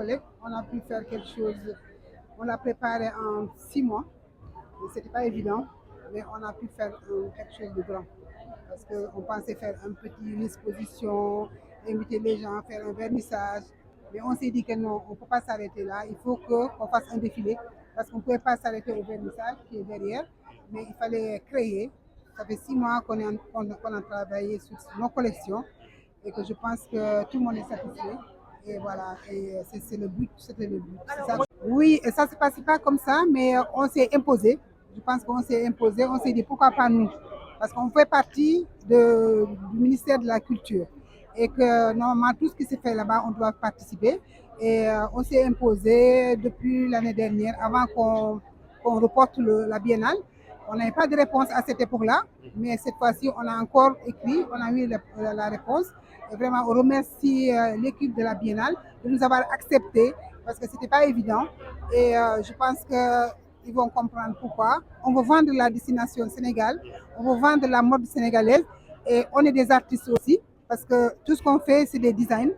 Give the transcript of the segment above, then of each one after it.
collègues, on a pu faire quelque chose. On l'a préparé en 6 mois. Ce n'était pas évident, mais on a pu faire quelque chose de grand. Parce qu'on pensait faire une exposition, inviter les gens, faire un vernissage. Mais on s'est dit que non, on ne peut pas s'arrêter là. Il faut qu'on fasse un défilé. Parce qu'on ne pouvait pas s'arrêter au vernissage qui est derrière. Mais il fallait créer. Ça fait 6 mois qu'on a travaillé sur nos collections. Et que je pense que tout le monde est satisfait. Et voilà, et c'est le but, c'était le but. Ça. Oui, et ça ne se passait pas comme ça, mais on s'est imposé. Je pense qu'on s'est imposé, on s'est dit pourquoi pas nous. Parce qu'on fait partie du ministère de la Culture. Et que normalement, tout ce qui se fait là-bas, on doit participer. Et on s'est imposé depuis l'année dernière, avant qu'on reporte la biennale. On n'avait pas de réponse à cette époque-là, mais cette fois-ci, on a encore écrit, on a eu la réponse. Et vraiment, on remercie l'équipe de la biennale de nous avoir accepté parce que ce n'était pas évident. Et je pense qu'ils vont comprendre pourquoi. On veut vendre la destination Sénégal, on veut vendre la mode sénégalaise et on est des artistes aussi parce que tout ce qu'on fait, c'est des designs.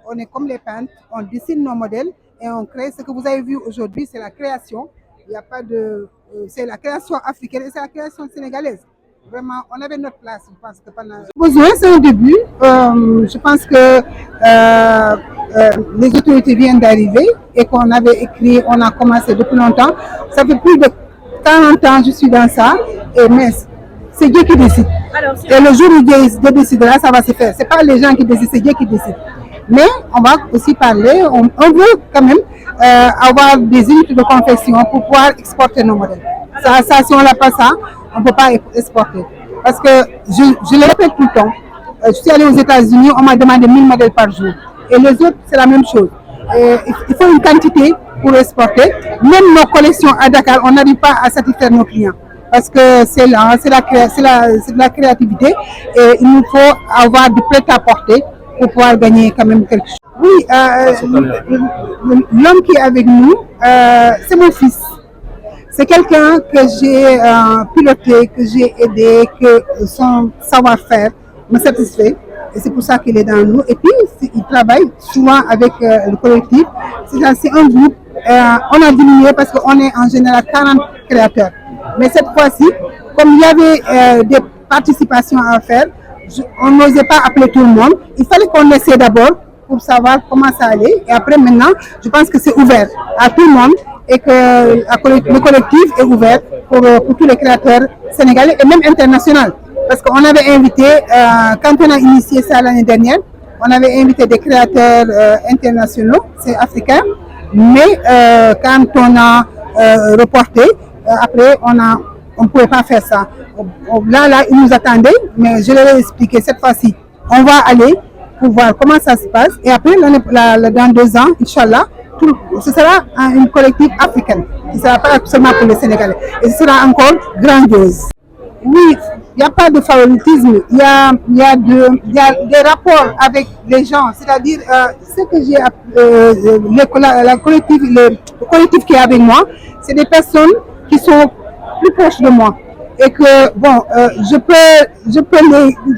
On est comme les peintres, on dessine nos modèles et on crée. Ce que vous avez vu aujourd'hui, c'est la création. Il n'y a pas de... c'est la création africaine et c'est la création sénégalaise. Vraiment, on avait notre place, je pense que pendant... Besoin, c'est un début. Je pense que les autorités viennent d'arriver et qu'on avait écrit, on a commencé depuis longtemps. Ça fait plus de 40 ans que je suis dans ça. Mais c'est Dieu qui décide. Et le jour où Dieu décidera, ça va se faire. Ce n'est pas les gens qui décident, c'est Dieu qui décide. Mais on va aussi parler, on veut quand même avoir des unités de confection pour pouvoir exporter nos modèles. Ça, si on n'a pas ça, on ne peut pas exporter. Parce que je le répète tout le temps, je suis allée aux États-Unis, on m'a demandé 1000 modèles par jour. Et les autres, c'est la même chose. Il faut une quantité pour exporter. Même nos collections à Dakar, on n'arrive pas à satisfaire nos clients. Parce que c'est de la créativité et il nous faut avoir du prêt-à-porter pour pouvoir gagner quand même quelque chose. Oui, l'homme qui est avec nous, c'est mon fils. C'est quelqu'un que j'ai piloté, que j'ai aidé, que son savoir-faire me satisfait. Et c'est pour ça qu'il est dans nous. Et puis, il travaille souvent avec le collectif. C'est un groupe. On a diminué parce qu'on est en général 40 créateurs. Mais cette fois-ci, comme il y avait des participations à faire, on n'osait pas appeler tout le monde. Il fallait qu'on essaie d'abord pour savoir comment ça allait. Et après, maintenant, je pense que c'est ouvert à tout le monde et que le collectif est ouvert pour tous les créateurs sénégalais et même internationaux. Parce qu'on avait invité, quand on a initié ça l'année dernière, on avait invité des créateurs internationaux, c'est africain. Mais quand on a reporté, après, on ne pouvait pas faire ça. Là, ils nous attendaient, mais je leur ai expliqué cette fois-ci. On va aller pour voir comment ça se passe. Et après, dans 2 ans, Inch'Allah, ce sera une collective africaine. Ce ne sera pas seulement pour les Sénégalais. Et ce sera encore grandiose. Oui, il n'y a pas de favoritisme. Il y a des rapports avec les gens. C'est-à-dire, ce que j'ai le collectif qui est avec moi, c'est des personnes qui sont plus proches de moi. Et que, bon, je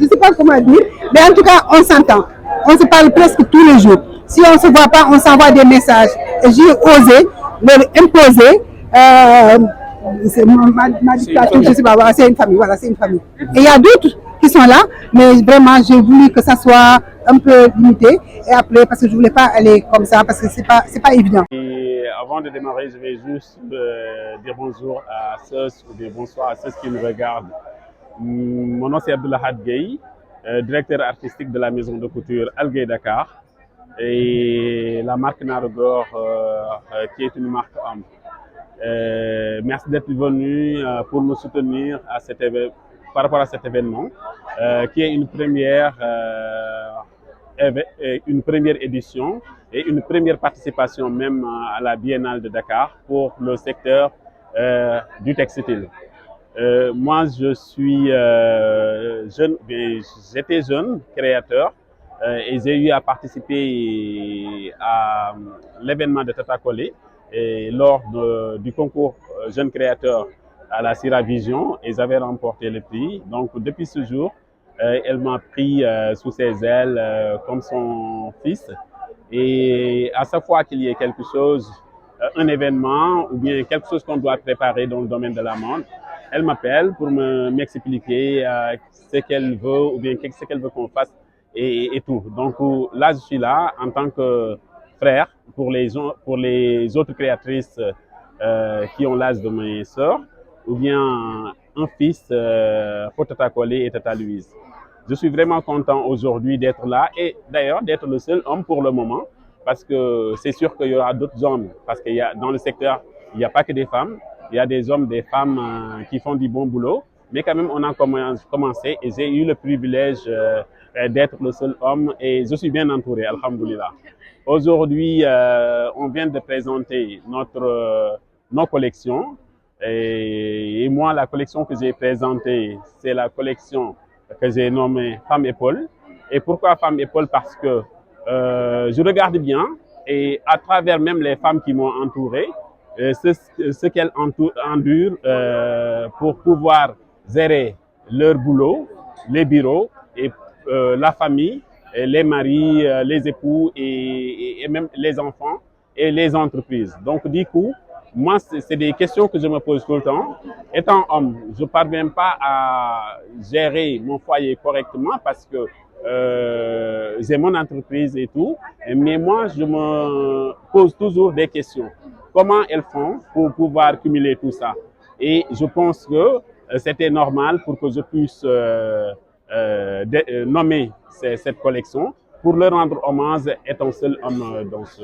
sais pas comment dire, mais en tout cas, on s'entend. On se parle presque tous les jours. Si on ne se voit pas, on s'envoie des messages. Et j'ai osé leur imposer, c'est ma dictature, je sais pas, voilà, c'est une famille, voilà, c'est une famille. Et il y a d'autres qui sont là, mais vraiment, j'ai voulu que ça soit un peu limité. Et après, parce que je voulais pas aller comme ça, parce que c'est pas évident. Et avant de démarrer, je vais juste dire bonjour à ceux ou dire bonsoir à ceux qui nous regardent. Mon nom c'est Abdoulahad Gueye, directeur artistique de la maison de couture Al Gueye Dakar et la marque Narogor qui est une marque homme. Merci d'être venu pour nous soutenir par rapport à cet événement qui est une première édition et une première participation même à la Biennale de Dakar pour le secteur du textile. Moi, je suis j'étais jeune créateur et j'ai eu à participer à l'événement de Tata Collé et lors du concours Jeunes Créateurs à la Sira Vision et j'avais remporté le prix. Donc, depuis ce jour, elle m'a pris sous ses ailes comme son fils. Et à chaque fois qu'il y ait quelque chose, un événement ou bien quelque chose qu'on doit préparer dans le domaine de la mode, elle m'appelle pour m'expliquer ce qu'elle veut ou bien ce qu'elle veut qu'on fasse et tout. Donc là, je suis là en tant que frère pour les autres créatrices qui ont l'âge de mes sœurs, ou bien un fils pour Tata Collé et Tata Louise. Je suis vraiment content aujourd'hui d'être là et d'ailleurs d'être le seul homme pour le moment, parce que c'est sûr qu'il y aura d'autres hommes, parce qu'il y a dans le secteur, il n'y a pas que des femmes, il y a des hommes, des femmes qui font du bon boulot, mais quand même on a commencé et j'ai eu le privilège d'être le seul homme et je suis bien entouré, alhamdoulilah. Aujourd'hui, on vient de présenter nos collections et moi, la collection que j'ai présentée, c'est la collection que j'ai nommée Femme Épaule. Et pourquoi Femme Épaule? Parce que je regarde bien et à travers même les femmes qui m'ont entouré, ce qu'elles endurent pour pouvoir gérer leur boulot, les bureaux et la famille, et les maris, les époux et même les enfants et les entreprises. Donc du coup, moi, c'est des questions que je me pose tout le temps. Étant homme, je ne parviens pas à gérer mon foyer correctement parce que j'ai mon entreprise et tout. Mais moi, je me pose toujours des questions. Comment elles font pour pouvoir cumuler tout ça? Et je pense que c'était normal pour que je puisse nommer cette collection pour leur rendre hommage étant seul homme dans ce...